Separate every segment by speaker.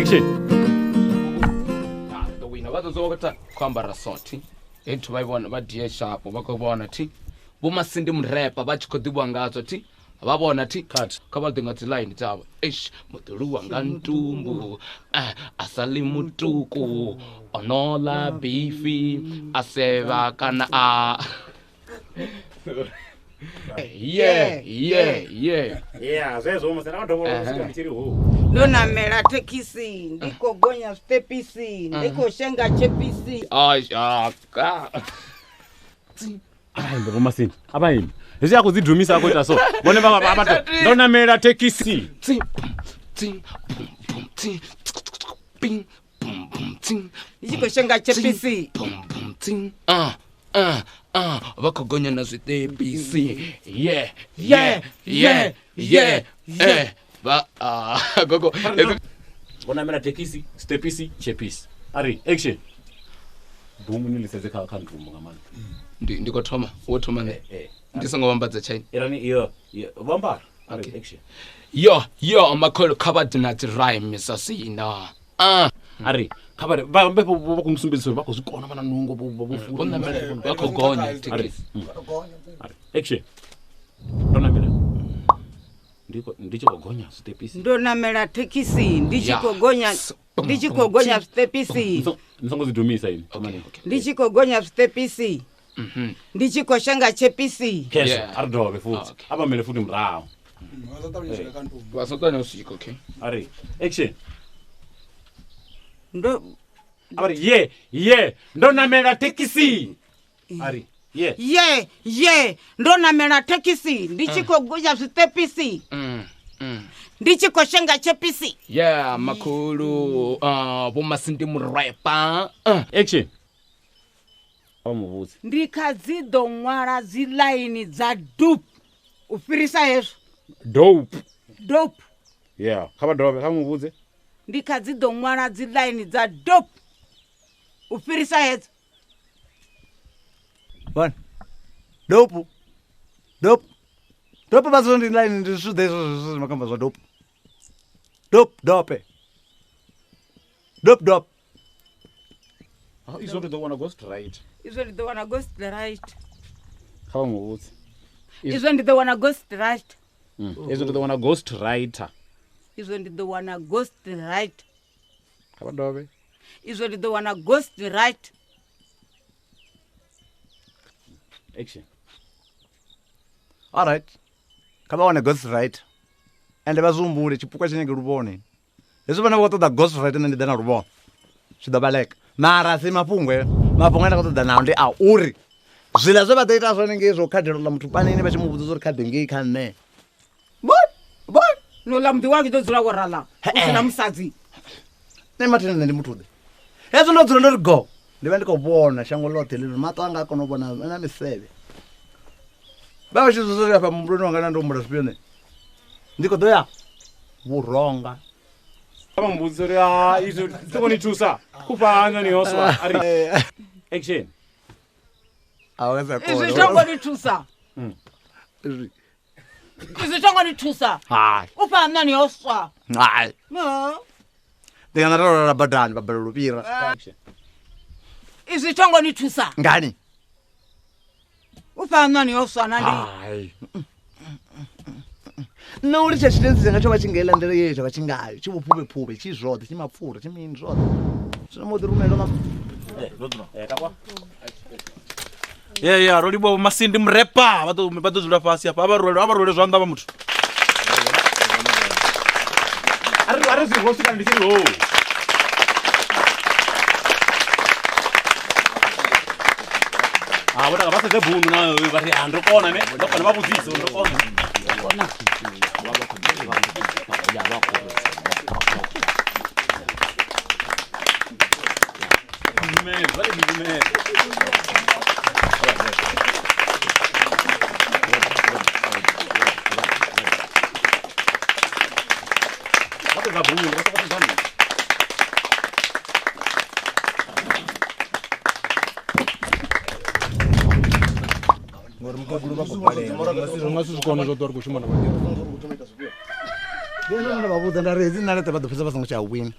Speaker 1: Action.
Speaker 2: The winner bazozokutha kwambara soti. Ethu bayibona ba DA sharp bakubona thi. Boma sindi mrapa bathi khodibwa ngazo thi. Ababona thi
Speaker 1: Cut.
Speaker 2: kabalde ngathi line taba. Eish muduluwa ngantumbu. Asali mutuku. Onola beefy aseva kana Yeah.
Speaker 1: Zezo mse nakadobolo sikandithiri ho.
Speaker 3: Ndonamela tekisi ndikogonya stepisi ndikoshenga chepisi.
Speaker 2: Ashaka.
Speaker 1: Hayi ngoma sini. Abayini. Lesi yakho zidrumisa akho so. Bone baba abathi ndonamela tekisi.
Speaker 2: Ting ting boom boom ting bing boom boom ting
Speaker 3: Ndikoshenga chepisi.
Speaker 2: boom boom ting vakogonya na switepisi va gogo
Speaker 1: Ndonamela tekisi, stepisi, chepisi. Ari, action. Boom niliseze kha ndrumo ngamani.
Speaker 2: ndikothoma wothoma ndisongobambadza china
Speaker 1: Irani iyo bamba. Ari, action.
Speaker 2: yo amakholo khabadi nathi rhyme sasina
Speaker 1: Ari, khabare bambe bakumsumbiswe bakozikona bana nungo bofuthi.
Speaker 2: bonamela vakogonya tikisi
Speaker 1: Ari, action. Ndonamela. Ndicho kogonya stepisi.
Speaker 3: Ndonamela tekisi ndichikogonya stepisi.
Speaker 1: Nisongozidumisa yini. Kamani.
Speaker 3: Ndichikogonya stepisi. Ndichikoshenga chepisi.
Speaker 1: Kesho aridobe futhi. Abamele futhi mrawo.
Speaker 2: vasotanya usiko okay
Speaker 1: Ari, action.
Speaker 3: Ndo
Speaker 1: Ari, ndonamela tekisi. Ari,
Speaker 3: ndonamela tekisi ndichikogonya stepisi. Ndichikoshenga chepisi.
Speaker 2: makhulu vomasindi murapa
Speaker 1: action. Amuvuzi.
Speaker 3: Ndikadzido nwala zilaini za dup ufirisa hezvo
Speaker 1: Dope.
Speaker 3: dope.
Speaker 1: Yeah, khabadobe khamuvuze.
Speaker 3: Ndikadzido nwala zilaini za dope ufirisa hezvo.
Speaker 4: One. Dope. Dope bazondi line ndisude izvo makamba zva dope. Dope.
Speaker 1: Oh, is what the one goes right.
Speaker 3: Izvo ndidowana ghost right.
Speaker 1: Khamuvuze.
Speaker 3: Izvo ndidowana ghost right.
Speaker 1: Is what the one ghost writer.
Speaker 3: Izvo ndidowana ghost right.
Speaker 1: Khabadobe.
Speaker 3: Izvo ndidowana ghost right.
Speaker 1: Action.
Speaker 4: All right. Kabaone ghost right. And bazumbule chipuka chenenge rubone. Yeso bana votoda ghost right and then rubone. Shidabalek. Mara si mapungwe enda kutoda nawo ndi a uri. Zwila zwe vatoita zwone ngezvo khadhelo la muthu panini vachimuvudza zori khadhe ngei khanne. Boy.
Speaker 3: Nola mdi wangu ndodzula warala. Usina musadzi.
Speaker 4: Ne matene ndi muthude. Hezwo ndo dzula ndori go. Ndive ndikobona shango lothe lino mato anga akona ubona na miseve. Bawo chizozori apa mumbuno wanga na ndombula sipene. Ndiko doya. Vuronga.
Speaker 1: Amuvuze ri izo tikonitusa. Kufana ni oswa. Ari. Action.
Speaker 4: Aweza
Speaker 3: Izvi
Speaker 4: kona.
Speaker 3: zvangonditusa. Izvi zvangonditusa.
Speaker 4: Hai.
Speaker 3: Ufana niyoswa.
Speaker 4: Hai.
Speaker 3: No.
Speaker 4: Ndingana rora badani babelo lupira.
Speaker 1: Action.
Speaker 3: Izvi zvangonditusa.
Speaker 4: Ngani?
Speaker 3: Ufana niyoswa nandi.
Speaker 4: Hai. No uri chachitenzi ngacho vachingela ndere yezvo vachingayo chivophuve chizvode chimapfura chimini zvode zvinomodi rumelo ma
Speaker 1: Kapwa.
Speaker 5: Yeah, rolibo masindi mrepa vatozvula pasi apa avarole zvanda va muthu.
Speaker 1: Ari zvirosika ndisiri ho. Vota vasa dzebhunu nayo vari handokona ne ndokona vabudzise ndokona.
Speaker 4: ndinoda vabuda ndarezi naleta vadopesa vasango chawina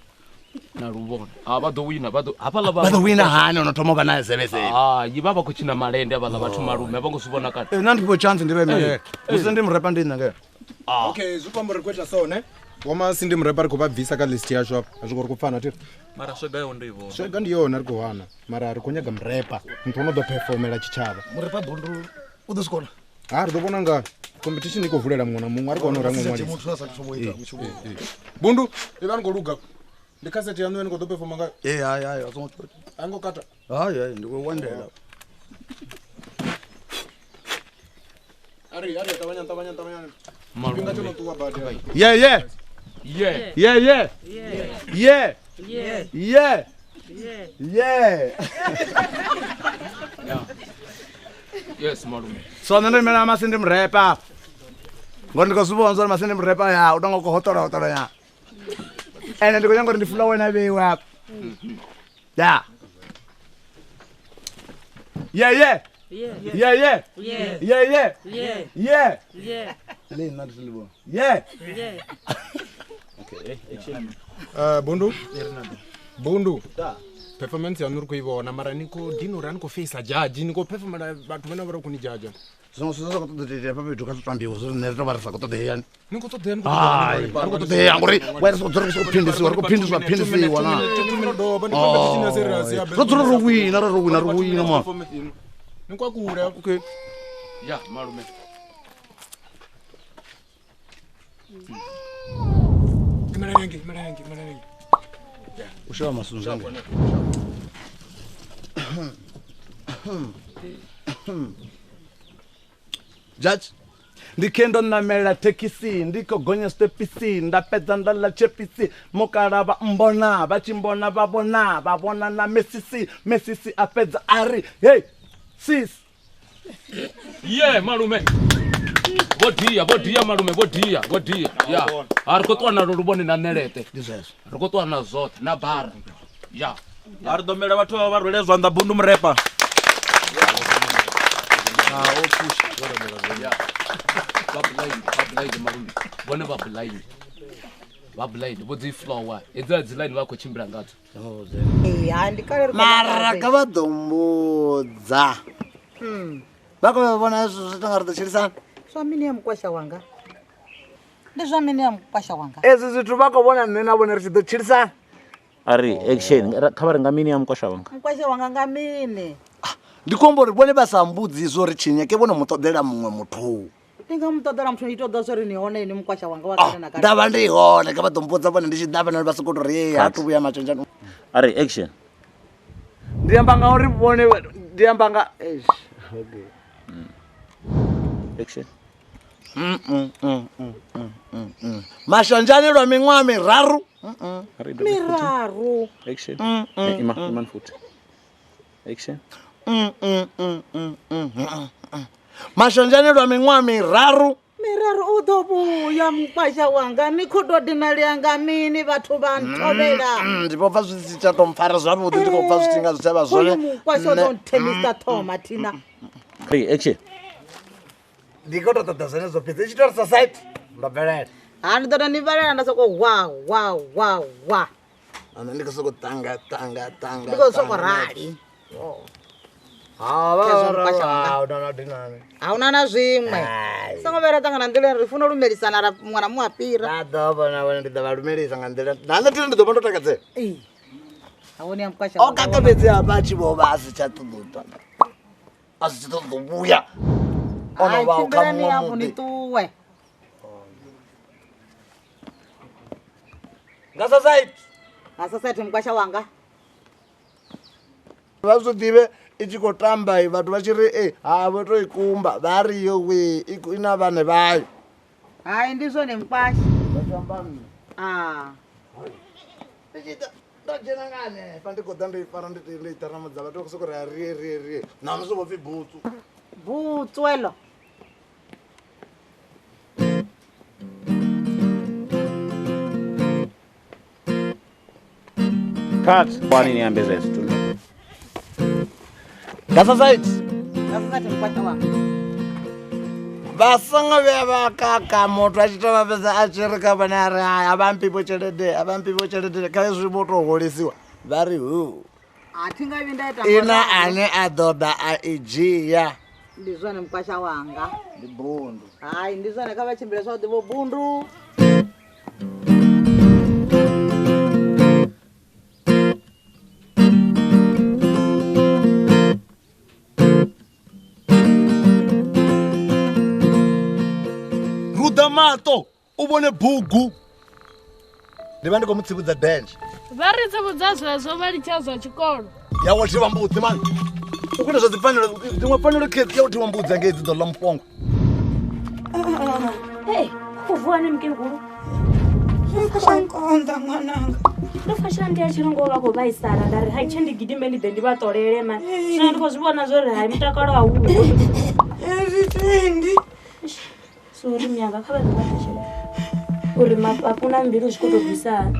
Speaker 2: na luvona vha ḓo wina vha
Speaker 4: ḓo wina hani ono thoma vha naye seveseve
Speaker 2: hayi vha vha khou tshina malende avhaḽa vhathu malume a vha ngo zwi vhona kale
Speaker 4: na ndifho chance ndi vhemele musi ndi murepa ndi nṋe
Speaker 6: okay zwi pamba ri khou ita so ne wama si ndi murepa ri khou vha bvisa kha list yashu hapa a zwi khou ri khou pfana tiri
Speaker 5: mara swega yo ndi vona
Speaker 6: swega ndi yona ri khou wana mara ri khou nyaga murepa muthu ono ḓo performela tshitshavha
Speaker 4: murepa bundu u ḓo sikona
Speaker 6: ri ḓo vhona nga competition i khou vulela muṅwe na muṅwe a ri khou wana uri a ṅwaṅwalisa bundu ivha ni khou luga ndi kasete yanu ni khou ḓo performa ngayo
Speaker 4: hayi a songo tshoṱa
Speaker 6: a ngo kata
Speaker 4: hayi ndi khou wandela
Speaker 6: ari ṱavhanya
Speaker 2: malume
Speaker 6: tsho no ṱuwa badi
Speaker 4: yeah
Speaker 2: yes malume
Speaker 4: so nṋe ndo imela masi ndi murepa ngori ndi khou zwi vhona uri masi ndi murepa ya u tonga u khou hoṱolohoṱolo ya ende ndi khou nyanga uri ndi fula wena vheiwe hapa
Speaker 6: bundu performance yanu ri khou i vhona mara ni khou dina uri a ni khou face jaji ni khou performela vhathu vhane vha ri khou ni jaja
Speaker 4: zwiṅwe zwithu zwa khou ṱoḓa itea pa fhethu kha zwi tambiwa zwo nṋe ri tou vha ri sa khou ṱoḓeani
Speaker 6: ni khou ṱoḓea
Speaker 4: hayi ri khou ṱoḓea ngori wa ri sokou dzula ri tshi khou phindisiwa ri khou phindisiwa na ro dzula ro wina ro wina ma
Speaker 6: ni kwakule okay
Speaker 2: ya malume
Speaker 6: imelengi
Speaker 4: u shela masunzange judge ndikendo namela thekisi ndiko gonya stepisi ndapedza ndala chepisi mukalava mbona vha tshi mbona vha vhona na mesisi a fedza ari hey sis
Speaker 2: malume vodiya malume vodiya ya ri khou ṱuwa nalo luvhone na nelete ri khou ṱuwa na zwoṱhe na bara ya
Speaker 5: ri ḓo mela vhathu vha rwele zwanḓa bundu murepa
Speaker 2: vabulaidi malume vhone vabulaidi vho dzi flower hedzila dzi line vha khou tshimbila ngadzo
Speaker 4: mara ka vha ḓo mbudza vha khou vhona hezwo zwi tonga ri ḓo tshilisana
Speaker 3: zwa mini ya mukwasha wanga ndi zwa mini ya mukwasha wanga
Speaker 4: ezwi zwithu vha khou vhona nṋe na vhone ri tshi ḓo tshilisana
Speaker 7: ari action kha vha ri nga mini ya mukwasha wanga
Speaker 3: mukwasha wanga nga mini
Speaker 4: ndi khombo uri vhone vha sa mbudzi zwo ri tshinyeke vhone mu ṱoḓela muṅwe muthu
Speaker 3: ndi nga mu ṱoḓela muthu ni ṱoḓa zwo ri ni hone ni mukwasha wanga wa kale na kale
Speaker 4: ndavha ndi hone ka vha ḓo mbudza vhone ndi tshi ḓa vhane vha sokou tou ri ha tu vhuya matshonzha
Speaker 7: ari action
Speaker 4: ndi amba nga uri vhone ndi amba nga
Speaker 7: action
Speaker 4: mashonzhani lwa miṅwaha miraru
Speaker 7: action iman futhi action
Speaker 4: mashonzhani lwa miṅwaha miraru
Speaker 3: u ḓo vhuya mukwasha wanga ni khou tou dinalea nga mini vhathu vha ntovhela
Speaker 4: ndi khou pfa zwi si tsha tou mpfara zwavhuḓi ndi khou pfa zwithu nga zwi tshavha zwone
Speaker 3: mukwasha u ḓo nthemisa thoma thina
Speaker 7: ari action
Speaker 4: ndi khou tou ṱoḓa zwene zwo fhedza i tshi tou ri society ndo bvelela
Speaker 3: ndi ḓo tou ni valela nda sokou wa
Speaker 4: ana ndi khou sokou tanga
Speaker 3: ndi khou sokou rali ahuna na zwiṅwe songo vhera ṱangana nḓilani ri funa u lumelisana ra muṅwe na muṅwe a pira
Speaker 4: a ḓo vhona vhone ndi ḓo vha lumelisa nga nḓila nane tine ndi ḓo vha ndo takadzela
Speaker 3: ahuni ya mukwasha
Speaker 4: o kaka fhedzi hafha a tshi vho vha a si tsha ṱoḓa a si tsha ṱoḓa u vhuya o no vha kha muṅwe muḓi
Speaker 3: ṱuwe
Speaker 4: nga society
Speaker 3: mukwasha wanga
Speaker 4: vha zwi ḓivhe i tshi khou tamba vhathu vha tshi ri vho tou i kumba vha ri yo we i na vhane vhayo
Speaker 3: hayi ndi zwone mukwasha
Speaker 4: ndo dzhena nga hanefha ndi khou ḓa ndo i fara ndo i taramudza vhathu vha khou sokou ri a rie namusi vho pfi
Speaker 3: butsu elo
Speaker 7: cut kwani niambe zetu tu
Speaker 4: nga society
Speaker 3: mukwasha wanga
Speaker 4: vasongo vya vakaka moto achitova pesa achirika pane ari haya avampipo chelede kai zvimotoholesiwa vari hu
Speaker 3: hatingavi ndaita
Speaker 4: ina ane adhoda aijiya
Speaker 3: ndizvone mukwasha wanga
Speaker 4: ndibundu
Speaker 3: hayi ndizvone kavachimbira svakuti vo bundu
Speaker 4: rudamato uvone bhugu ndiva ndikomutsivudza denje
Speaker 8: vari tsivudza zwezvo vari chazwa chikolo
Speaker 4: yawo tivambudzi mani ukuita zvadzifaniro dzimwe faniro kezi yawo tivambudza ngedzidzo lamupongo
Speaker 9: kuvuwa nemukeguru
Speaker 10: Shankonda mwananga.
Speaker 9: ndofashira ndi achirongo vako vaisara ndari hai chendigidimbe ndibve ndivatorere mani zvino ndikozvivona zvori hai mutakalo hauwo
Speaker 10: Ezitendi.
Speaker 9: sori myanga kavazivatashira uri mapapuna mbiri uzvikotobvisa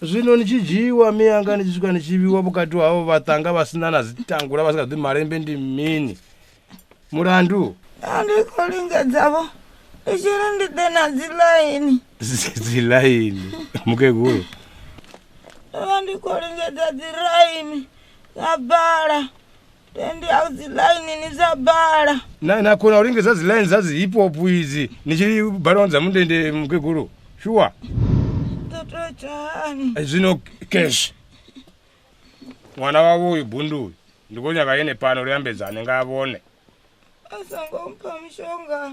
Speaker 11: zvino nichijiwa miyanga nichisvika nichiviwa vokati havo vatanga vasina nazitangura vasikazvi marembe ndimini murandu
Speaker 10: Andikolinga dzavo. Ichiri ndide nadzilaini.
Speaker 11: zilaini mukeguru
Speaker 10: Andikolinga dzadziraini. Zabara. Tendi audzilaini ni zabara.
Speaker 11: nakona uringeza zilaini zazi hipopu idzi nichiri bharonza mundende mukeguru shuwa
Speaker 10: Toto chani.
Speaker 11: zvino kesh mwana wavo uyu bhundu uyu ndikonyaka yene pano riyambedzane ngaavone
Speaker 10: Asangompa mishonga.